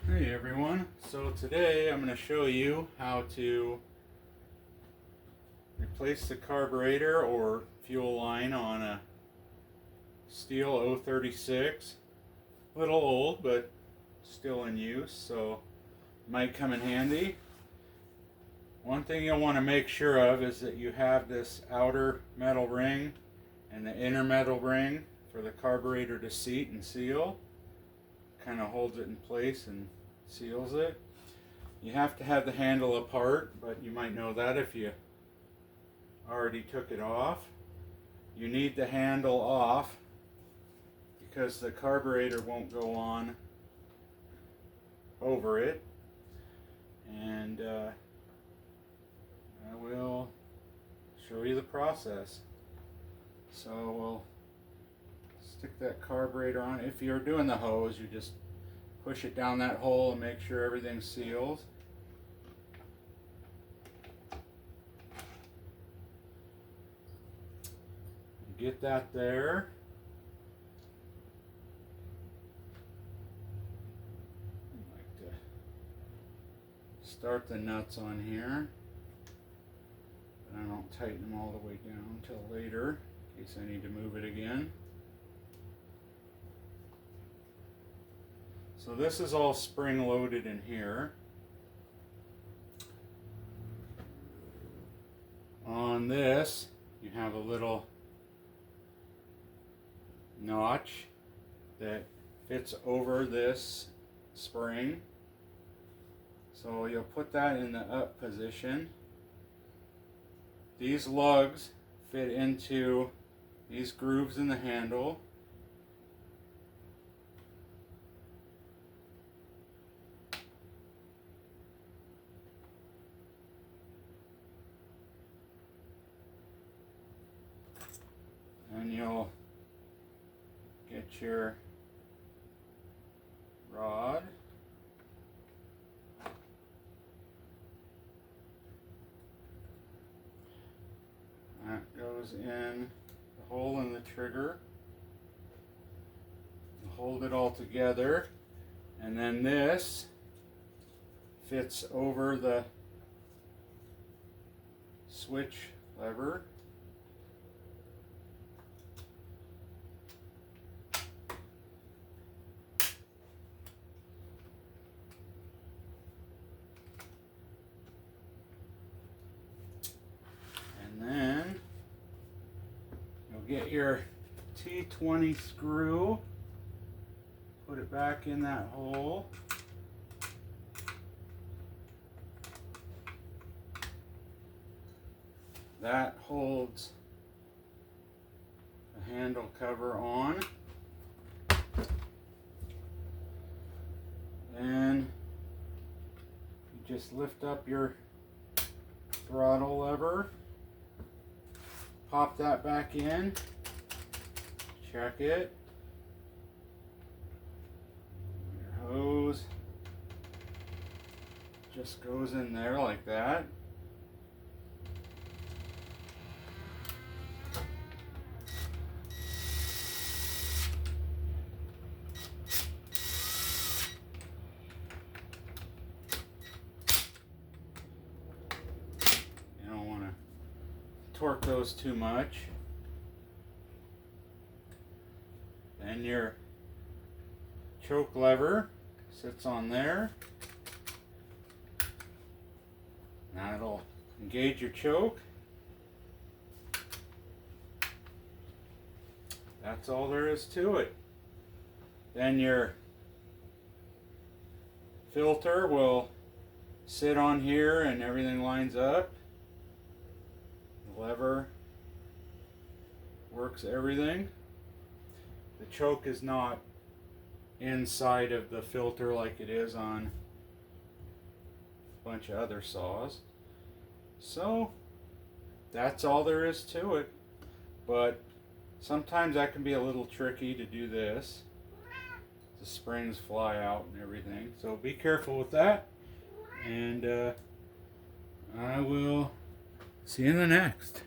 Hey everyone, so today I'm going to show you how to replace the carburetor or fuel line on a Stihl 036. A little old but still in use, so might come in handy. One thing you'll want to make sure of is that you have this outer metal ring and the inner metal ring for the carburetor to seat and seal. Kind of holds it in place and seals it. You have to have the handle apart, but you might know that if you already took it off. You need the handle off because the carburetor won't go on over it. And I will show you the process. So we'll stick that carburetor on. If you're doing the hose, you just push it down that hole and make sure everything seals. Get that there. I like to start the nuts on here, but I don't tighten them all the way down until later in case I need to move it again. So this is all spring loaded in here. On this, you have a little notch that fits over this spring. So you'll put that in the up position. These lugs fit into these grooves in the handle. And you'll get your rod. That goes in the hole in the trigger. You hold it all together, and then this fits over the switch lever. Then you'll get your T20 screw, put it back in that hole. That holds the handle cover on. Then you just lift up your throttle lever. Pop that back in, check it. Your hose just goes in there like that. You don't want to torque those too much. Then your choke lever sits on there. That'll engage your choke. That's all there is to it. Then your filter will sit on here and everything lines up. Lever works everything. The choke is not inside of the filter like it is on a bunch of other saws. So that's all there is to it. But sometimes that can be a little tricky to do this. The springs fly out and everything. So be careful with that. And I will see you in the next.